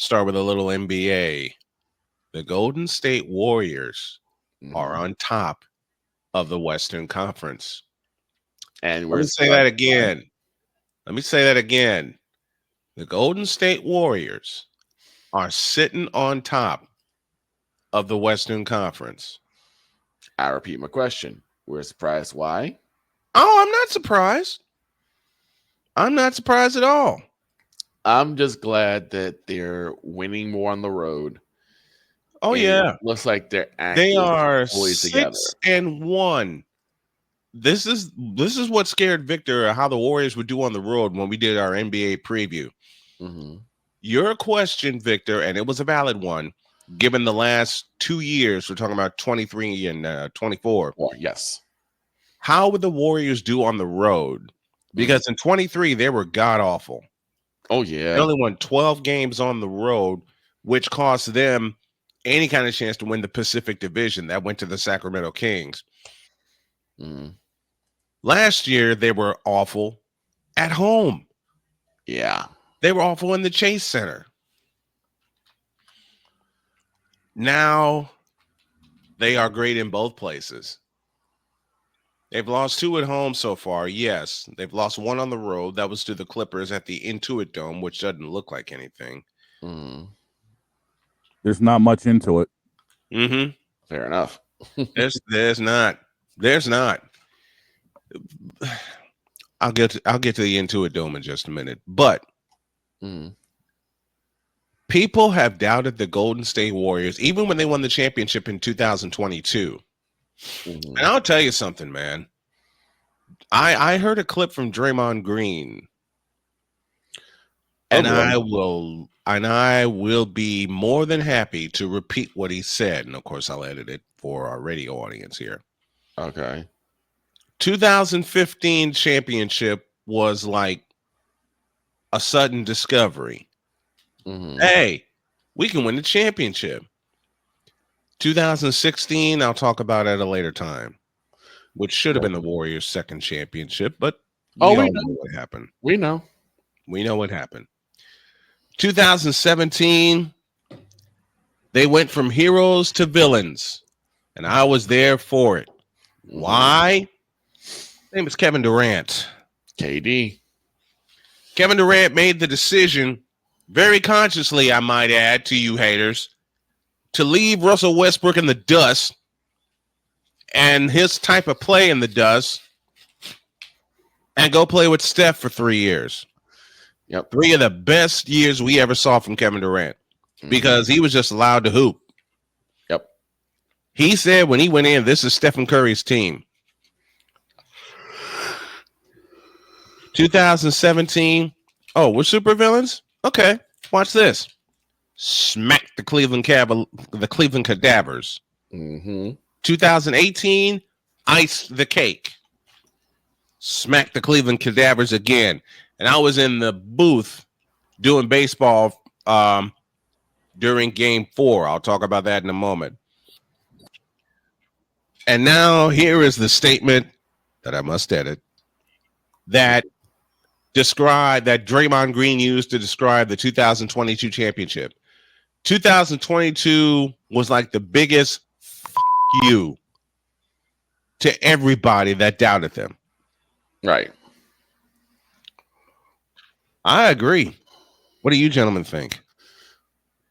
Start with a little NBA. The Golden State Warriors are on top of the Western Conference. And Let me say that again. Let me say that again. The Golden State Warriors are sitting on top of the Western Conference. I repeat my question. We're surprised why? Oh, I'm not surprised. I'm not surprised at all. I'm just glad that they're winning more on the road. Oh, yeah. Looks like They are always together. 6-1. This is what scared Victor how the Warriors would do on the road when we did our NBA preview. Your question, Victor, and it was a valid one, given the last 2 years, we're talking about 23 and 24. Yes. How would the Warriors do on the road? Because in 23, they were god-awful. Oh, yeah. They only won 12 games on the road, which cost them any kind of chance to win the Pacific Division. That went to the Sacramento Kings. Last year, they were awful at home. Yeah. They were awful in the Chase Center. Now, they are great in both places. They've lost 2 at home so far. Yes, they've lost 1 on the road. That was to the Clippers at the Intuit Dome, which doesn't look like anything. There's not much into it. Fair enough. There's not. I'll get to the Intuit Dome in just a minute. But people have doubted the Golden State Warriors, even when they won the championship in 2022. And I'll tell you something, man. I heard a clip from Draymond Green, and I will be more than happy to repeat what he said. And of course, I'll edit it for our radio audience here. Okay. 2015 championship was like a sudden discovery. Hey, we can win the championship. 2016, I'll talk about at a later time, which should have been the Warriors' second championship, but we know what happened. We know what happened. 2017, they went from heroes to villains, and I was there for it. Why? His name is Kevin Durant. KD. Kevin Durant made the decision, very consciously, I might add to you haters, to leave Russell Westbrook in the dust and his type of play in the dust and go play with Steph for 3 years. Yep. 3 of the best years we ever saw from Kevin Durant because he was just allowed to hoop. Yep. He said when he went in, this is Stephen Curry's team. 2017. Oh, we're supervillains? Okay, watch this. Smack the Cleveland Cadavers. 2018, ice the cake. Smack the Cleveland Cadavers again. And I was in the booth doing baseball during Game 4. I'll talk about that in a moment. And now here is the statement that I must edit that Draymond Green used to describe the 2022 championship. 2022 was like the biggest you to everybody that doubted them. Right. I agree. What do you gentlemen think?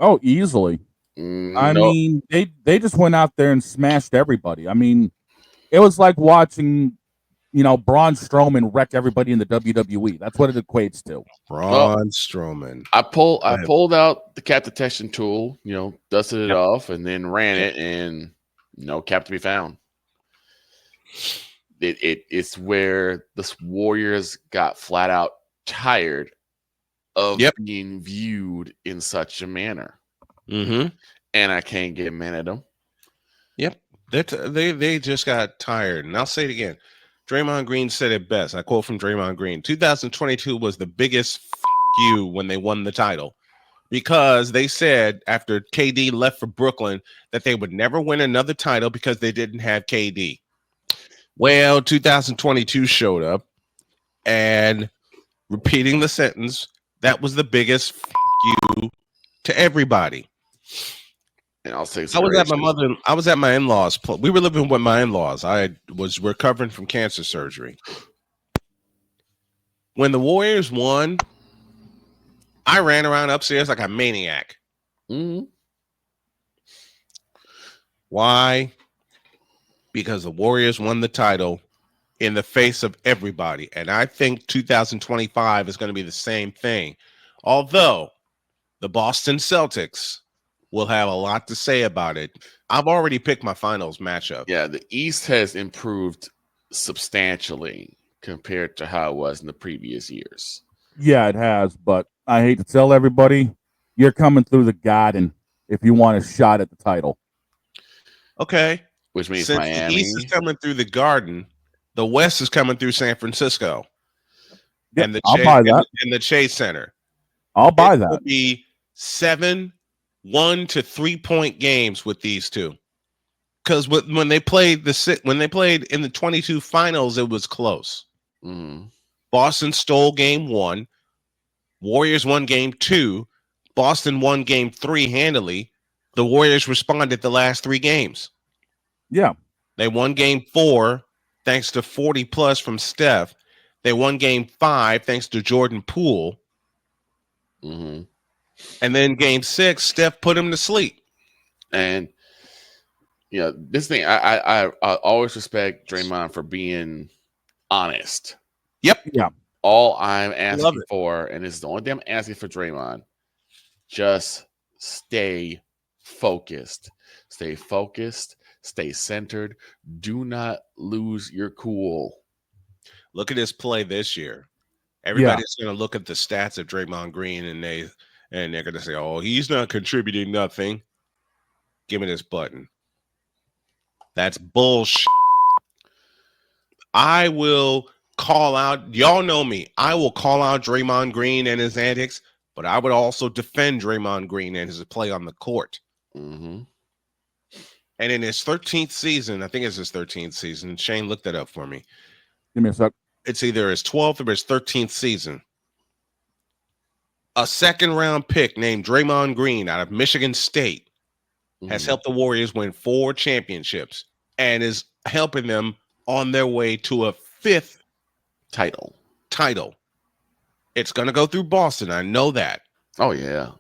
Oh, easily. I mean, they just went out there and smashed everybody. I mean, it was like watching, Braun Strowman wreck everybody in the WWE. That's what it equates to. Braun Strowman. I pulled out the cap detection tool, dusted it off, and then ran it, and no cap to be found. It's where the Warriors got flat out tired of being viewed in such a manner. And I can't get mad at them. Yep. They just got tired. And I'll say it again. Draymond Green said it best. I quote from Draymond Green. 2022 was the biggest you when they won the title. Because they said after KD left for Brooklyn that they would never win another title because they didn't have KD. Well, 2022 showed up, and repeating the sentence, that was the biggest you to everybody. And I'll say I was at my in-laws. We were living with my in-laws. I was recovering from cancer surgery. When the Warriors won, I ran around upstairs like a maniac. Mm-hmm. Why? Because the Warriors won the title in the face of everybody. And I think 2025 is going to be the same thing. Although the Boston Celtics will have a lot to say about it. I've already picked my finals matchup. Yeah, the East has improved substantially compared to how it was in the previous years. Yeah, it has, but I hate to tell everybody, you're coming through the Garden if you want a shot at the title. Okay. Which means since Miami. The East is coming through the Garden, the West is coming through San Francisco. Yeah, and I'll buy that. In the Chase Center. I'll buy that. It will be 7 1 to 3 point games with these two. Because when they played in the 22 finals, it was close. Mm. Boston stole game 1. Warriors won game 2. Boston won game 3 handily. The Warriors responded the last 3 games. Yeah. They won game 4 thanks to 40 plus from Steph. They won game 5 thanks to Jordan Poole. Mm-hmm. And then game 6, Steph put him to sleep. And this thing, I always respect Draymond for being honest. Yep. Yeah. All I'm asking for, and this is the only thing I'm asking for Draymond, just stay focused. Stay focused. Stay centered. Do not lose your cool. Look at his play this year. Everybody's going to look at the stats of Draymond Green, and they're going to say, "Oh, he's not contributing nothing." Give me this button. That's bullshit. I will call out. Y'all know me. I will call out Draymond Green and his antics, but I would also defend Draymond Green and his play on the court. Mm-hmm. And in his 13th season, I think it's his 13th season. Shane, look that up for me. Give me a sec. It's either his 12th or his 13th season. A second-round pick named Draymond Green out of Michigan State has helped the Warriors win 4 championships and is helping them on their way to a 5th title. It's going to go through Boston. I know that. Oh, yeah.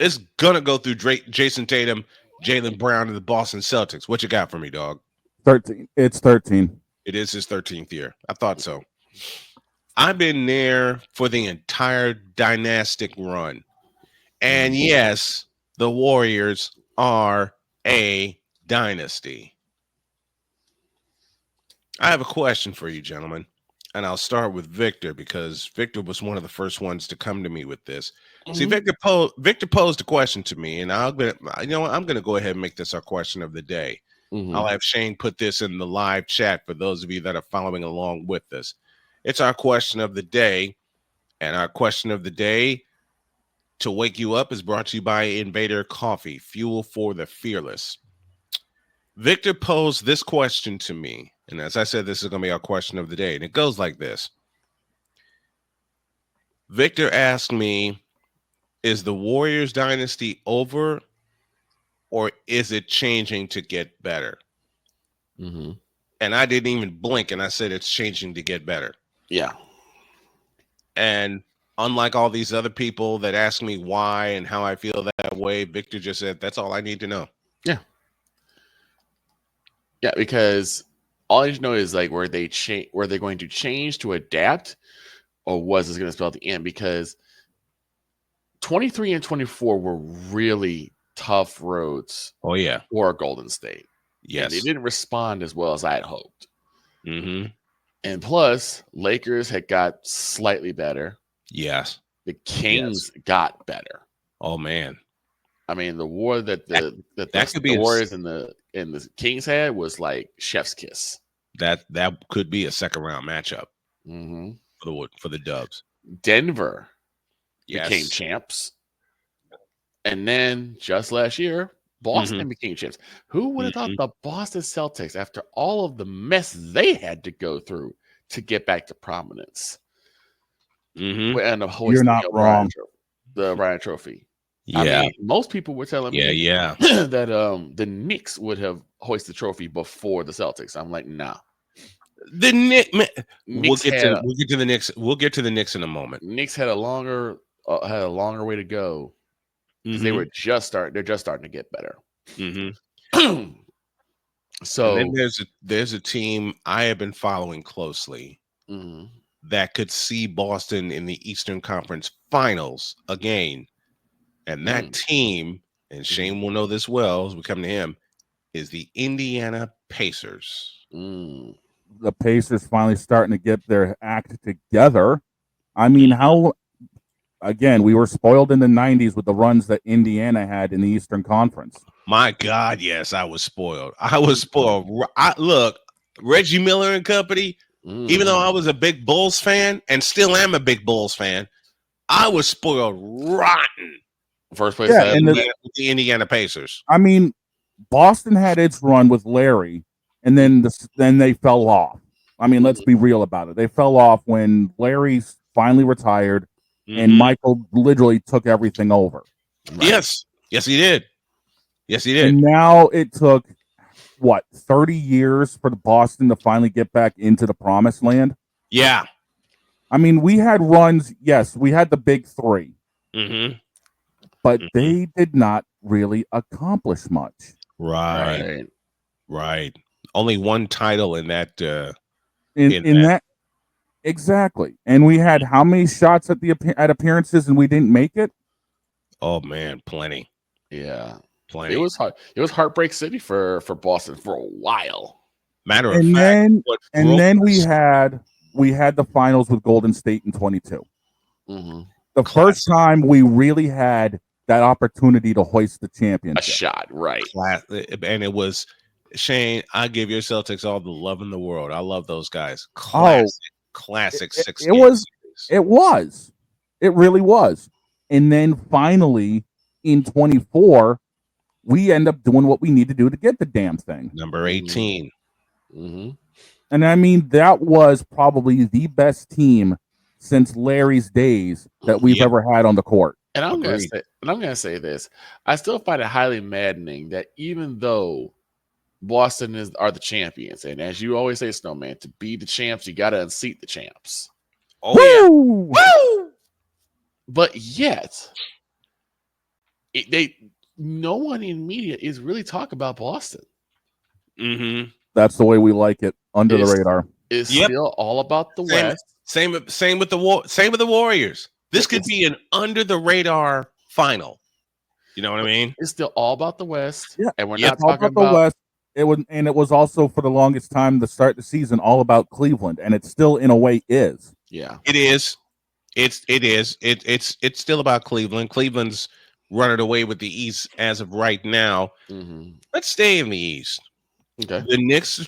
It's going to go through Jason Tatum, Jaylen Brown, and the Boston Celtics. What you got for me, dog? 13. It's 13. It is his 13th year. I thought so. I've been there for the entire dynastic run. And yes, the Warriors are a dynasty. I have a question for you, gentlemen. And I'll start with Victor because Victor was one of the first ones to come to me with this. Mm-hmm. See, Victor posed a question to me, and I'm going to go ahead and make this our question of the day. Mm-hmm. I'll have Shane put this in the live chat for those of you that are following along with this. It's our question of the day, and our question of the day to wake you up is brought to you by Invader Coffee, fuel for the fearless. Victor posed this question to me, and as I said, this is going to be our question of the day, and it goes like this. Victor asked me, is the Warriors dynasty over, or is it changing to get better? Mm-hmm. And I didn't even blink, and I said it's changing to get better. Yeah. And unlike all these other people that ask me why and how I feel that way, Victor just said, that's all I need to know. Yeah. Yeah, because all I need to know is like were they going to change to adapt, or was this going to spell at the end? Because 23 and 24 were really tough roads. Oh yeah, for Golden State. Yes, and they didn't respond as well as I had hoped. Mm-hmm. And plus, Lakers had got slightly better. Yes, the Kings got better. Oh man, I mean, the war that the Warriors and the Kings had was like chef's kiss. That could be a second round matchup mm-hmm. for the Dubs. Denver became champs, and then just last year, Boston became champs. Who would have thought the Boston Celtics, after all of the mess they had to go through to get back to prominence, and you're not wrong. The Ryan Trophy. Yeah. I mean, most people were telling me Yeah. that the Knicks would have hoisted the trophy before the Celtics. I'm like, nah. The Knicks. We'll Knicks get had to the Knicks. We'll get to the Knicks in a moment. Knicks had a longer way to go because they Mhm. were just starting. They're just starting to get better. Mhm. So And then there's a team I have been following closely that could see Boston in the Eastern Conference Finals again. And that team, and Shane will know this well as we come to him, is the Indiana Pacers. The Pacers finally starting to get their act together. I mean, again, we were spoiled in the 90s with the runs that Indiana had in the Eastern Conference. My God, yes, I was spoiled. I was spoiled. Look, Reggie Miller and company, even though I was a big Bulls fan and still am a big Bulls fan, I was spoiled rotten. First place, and the Indiana Pacers. I mean, Boston had its run with Larry, and then they fell off. I mean, let's be real about it. They fell off when Larry finally retired, and Michael literally took everything over. Right. Yes, he did. Yes, he did. And now it took, 30 years for the Boston to finally get back into the promised land? Yeah. I mean, we had runs. Yes, we had the big three. But they did not really accomplish much. Right. Only one title in that. In that. Exactly. And we had how many shots at appearances and we didn't make it? Oh, man, plenty. Yeah. Plenty. It was hard. It was Heartbreak City for Boston for a while. Matter of fact. Then we had the finals with Golden State in 22. The first time we really had that opportunity to hoist the championship. A shot, right. And it was, Shane, I give your Celtics all the love in the world. I love those guys. Classic 6 games. It really was. And then finally in 24, we end up doing what we need to do to get the damn thing. Number 18. And I mean, that was probably the best team since Larry's days that we've ever had on the court. And I'm gonna say this. I still find it highly maddening that even though Boston are the champions, and as you always say, Snowman, to be the champs, you gotta unseat the champs. Oh, Woo! But yet, no one in media is really talking about Boston. That's the way we like it, under the radar. It's still all about the West. Same with the Warriors. This could be an under the radar final. You know what I mean? It's still all about the West. Yeah, and we're not talking about the West. It was also for the longest time to start the season all about Cleveland, and it still in a way is. Yeah, it is. It's still about Cleveland. Cleveland's running away with the East as of right now. Let's stay in the East. Okay. The Knicks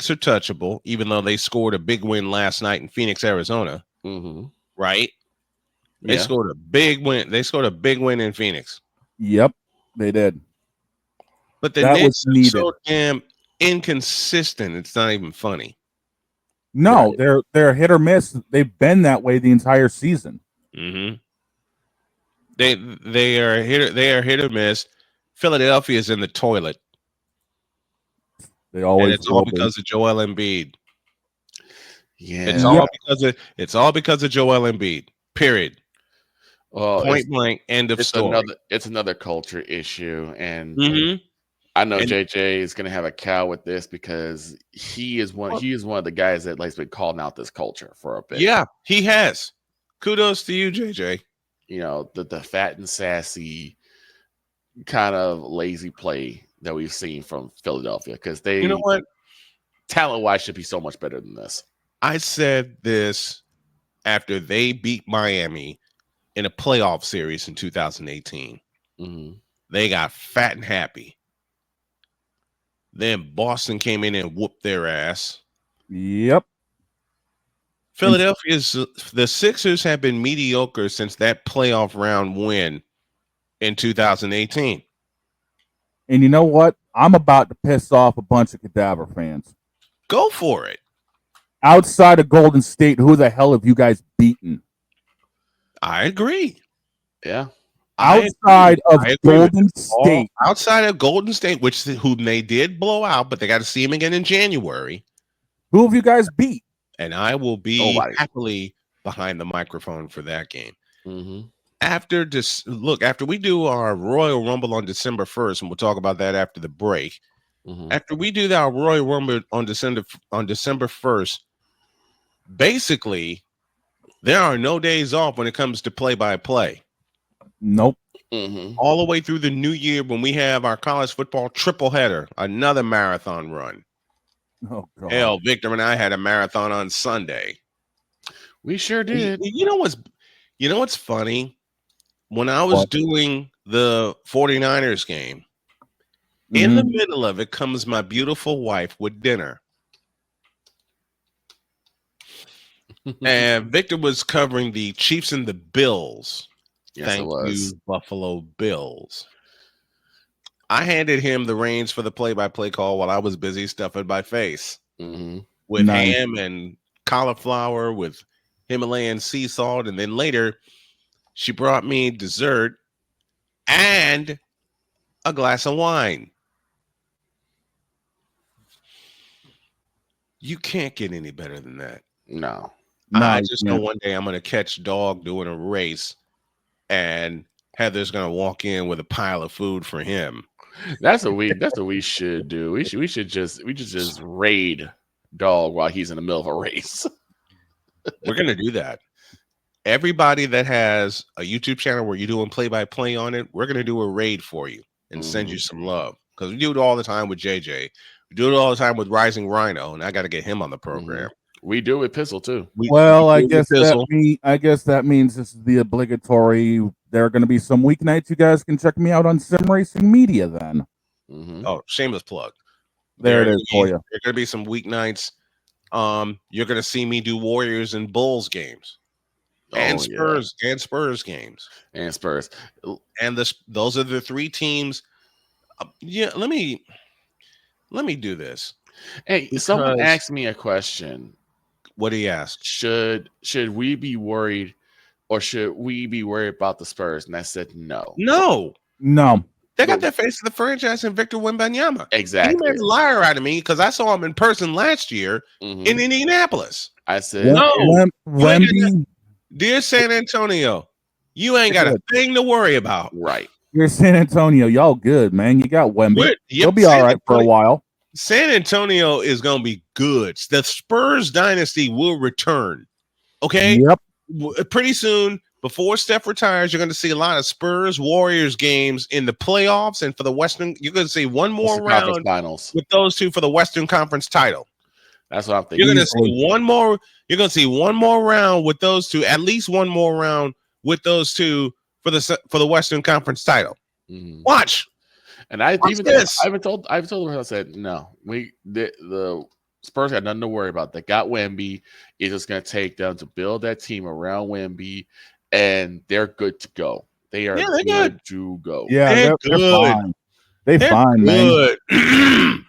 are touchable, even though they scored a big win last night in Phoenix, Arizona. Right? They scored a big win. They scored a big win in Phoenix. Yep, they did. But the Knicks are so damn inconsistent. It's not even funny. No, they're hit or miss. They've been that way the entire season. They are hit or miss. Philadelphia's in the toilet. They always. And it's all because of Joel Embiid. Yeah, it's all because of Joel Embiid. Period. Well, point blank. End of story. It's another culture issue, and I know JJ is going to have a cow with this because he is one of the guys that has been calling out this culture for a bit. Yeah, he has. Kudos to you, JJ. You know, the fat and sassy kind of lazy play that we've seen from Philadelphia, because they, you know what, talent-wise should be so much better than this. I said this after they beat Miami in a playoff series in 2018. They got fat and happy. Then Boston came in and whooped their ass. Yep. The Sixers have been mediocre since that playoff round win in 2018. And you know what? I'm about to piss off a bunch of Cadaver fans. Go for it. Outside of Golden State, who the hell have you guys beaten? I agree. Yeah. Outside of Golden State. Outside of Golden State, whom they did blow out, but they got to see him again in January. Who have you guys beat? And I will be happily behind the microphone for that game. Mm-hmm. After we do our Royal Rumble on December 1st, and we'll talk about that after the break. Mm-hmm. After we do our Royal Rumble on December 1st, basically, there are no days off when it comes to play-by-play. Nope. Mm-hmm. All the way through the new year when we have our college football triple header, another marathon run. Oh, God. Hell, Victor and I had a marathon on Sunday. We sure did. You know what's funny? When I was doing the 49ers game, in the middle of it comes my beautiful wife with dinner. And Victor was covering the Chiefs and the Bills. Yes, Thank you, Buffalo Bills. I handed him the reins for the play-by-play call while I was busy stuffing my face with ham and cauliflower with Himalayan sea salt. And then later, she brought me dessert and a glass of wine. You can't get any better than that. No. I just know one day I'm going to catch Dog doing a race and Heather's going to walk in with a pile of food for him. That's what we should do. We should just raid Dog while he's in the middle of a race. We're going to do that. Everybody that has a YouTube channel where you're doing play-by-play on it, we're going to do a raid for you and send you some love. Because we do it all the time with JJ. We do it all the time with Rising Rhino, and I got to get him on the program. We do it with Pistol, too. I guess that means this is the obligatory. There are going to be some weeknights. You guys can check me out on Sim Racing Media then. Oh, shameless plug. There it is for you. There are going to be some weeknights. You're going to see me do Warriors and Bulls games. And Spurs games. And Spurs. And those are the three teams. Let me do this. Hey, someone asked me a question. What did he ask? Should we be worried, or should we be worried about the Spurs? And I said no. No. They got their face of the franchise in Victor Wembanyama. Exactly. He made a liar out of me because I saw him in person last year in Indianapolis. I said no. Dear San Antonio, you ain't got a thing to worry about. Right. You're San Antonio. Y'all good, man. You got Wemby. You'll be all right for a while. San Antonio is going to be good. The Spurs dynasty will return. Okay? Yep. Pretty soon, before Steph retires, you're going to see a lot of Spurs Warriors games in the playoffs. And for the Western, you're going to see one more round finals with those two for the Western Conference title. That's what I'm thinking. You're going to see one more. You're going to see one more round with those two. At least one more round with those two for the Western Conference title. Watch. And I told her, I said, no, the Spurs got nothing to worry about. They got Wemby. It's just going to take them to build that team around Wemby, and they're good to go. They are good to go. Yeah, they're fine. They're fine, good. man.